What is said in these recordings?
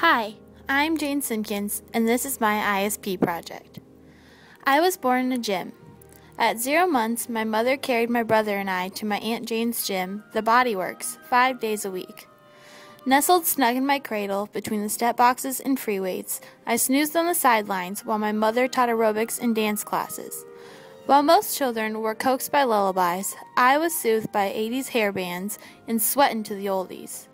Hi, I'm Jane Simpkins, and this is my ISP project. I was born in a gym. At 0 months, my mother carried my brother and I to my Aunt Jane's gym, the Body Works, 5 days a week. Nestled snug in my cradle, between the step boxes and free weights, I snoozed on the sidelines while my mother taught aerobics and dance classes. While most children were coaxed by lullabies, I was soothed by 80s hair bands and sweating to the oldies.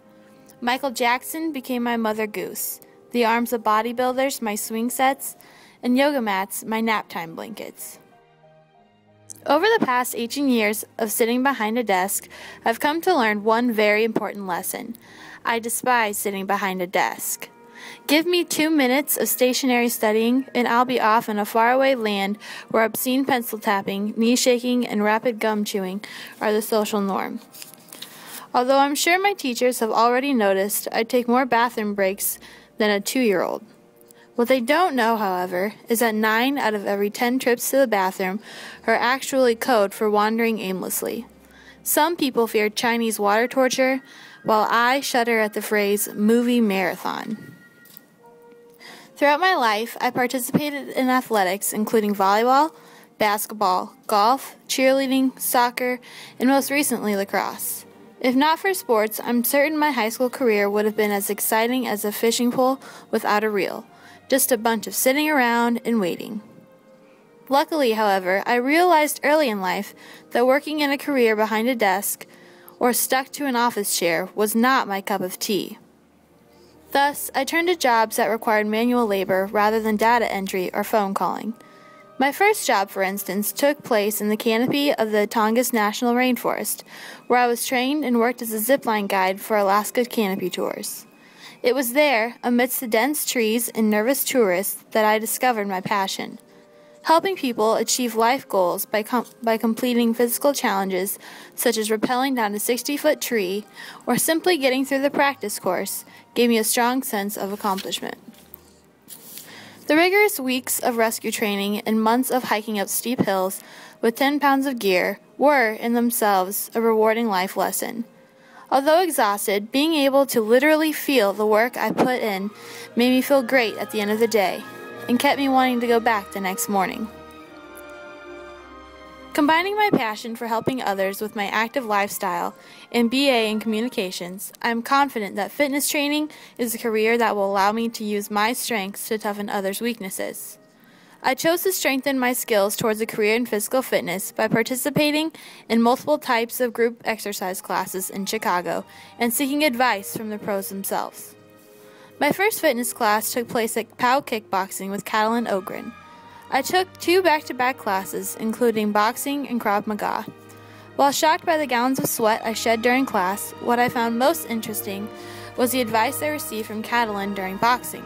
Michael Jackson became my mother goose, the arms of bodybuilders my swing sets, and yoga mats my nap time blankets. Over the past 18 years of sitting behind a desk, I've come to learn one very important lesson. I despise sitting behind a desk. Give me 2 minutes of stationary studying, and I'll be off in a faraway land where obscene pencil tapping, knee shaking, and rapid gum chewing are the social norm. Although I'm sure my teachers have already noticed I take more bathroom breaks than a 2-year-old. What they don't know, however, is that 9 out of every 10 trips to the bathroom are actually code for wandering aimlessly. Some people fear Chinese water torture, while I shudder at the phrase movie marathon. Throughout my life, I participated in athletics including volleyball, basketball, golf, cheerleading, soccer, and most recently lacrosse. If not for sports, I'm certain my high school career would have been as exciting as a fishing pole without a reel, just a bunch of sitting around and waiting. Luckily, however, I realized early in life that working in a career behind a desk or stuck to an office chair was not my cup of tea. Thus, I turned to jobs that required manual labor rather than data entry or phone calling. My first job, for instance, took place in the canopy of the Tongass National Rainforest, where I was trained and worked as a zipline guide for Alaska canopy tours. It was there, amidst the dense trees and nervous tourists, that I discovered my passion. Helping people achieve life goals by completing physical challenges such as rappelling down a 60-foot tree or simply getting through the practice course gave me a strong sense of accomplishment. The rigorous weeks of rescue training and months of hiking up steep hills with 10 pounds of gear were, in themselves, a rewarding life lesson. Although exhausted, being able to literally feel the work I put in made me feel great at the end of the day and kept me wanting to go back the next morning. Combining my passion for helping others with my active lifestyle and BA in communications, I am confident that fitness training is a career that will allow me to use my strengths to toughen others' weaknesses. I chose to strengthen my skills towards a career in physical fitness by participating in multiple types of group exercise classes in Chicago and seeking advice from the pros themselves. My first fitness class took place at POW Kickboxing with Catalin Ogren. I took 2 back-to-back classes, including boxing and Krav Maga. While shocked by the gallons of sweat I shed during class, what I found most interesting was the advice I received from Catalin during boxing.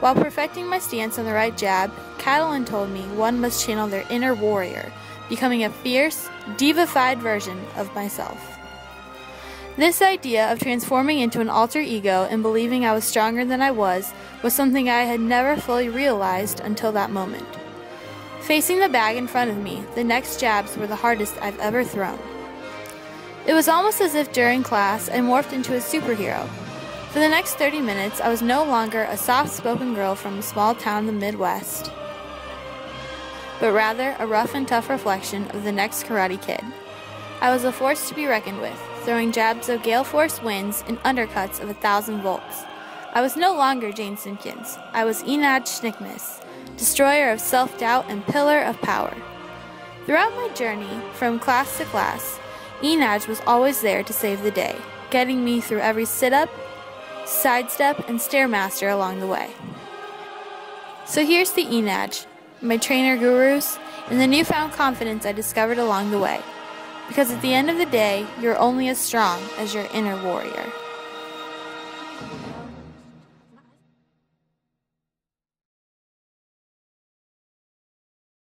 While perfecting my stance on the right jab, Catalin told me one must channel their inner warrior, becoming a fierce, divified version of myself. This idea of transforming into an alter ego and believing I was stronger than I was something I had never fully realized until that moment. Facing the bag in front of me, the next jabs were the hardest I've ever thrown. It was almost as if during class I morphed into a superhero. For the next 30 minutes, I was no longer a soft-spoken girl from a small town in the Midwest, but rather a rough and tough reflection of the next Karate Kid. I was a force to be reckoned with, throwing jabs of gale force winds and undercuts of 1,000 volts. I was no longer Jane Simpkins. I was Enad Schnickness, destroyer of self-doubt and pillar of power. Throughout my journey, from class to class, Enad was always there to save the day, getting me through every sit-up, sidestep, and stairmaster along the way. So here's the Enad, my trainer gurus, and the newfound confidence I discovered along the way. Because at the end of the day, you're only as strong as your inner warrior.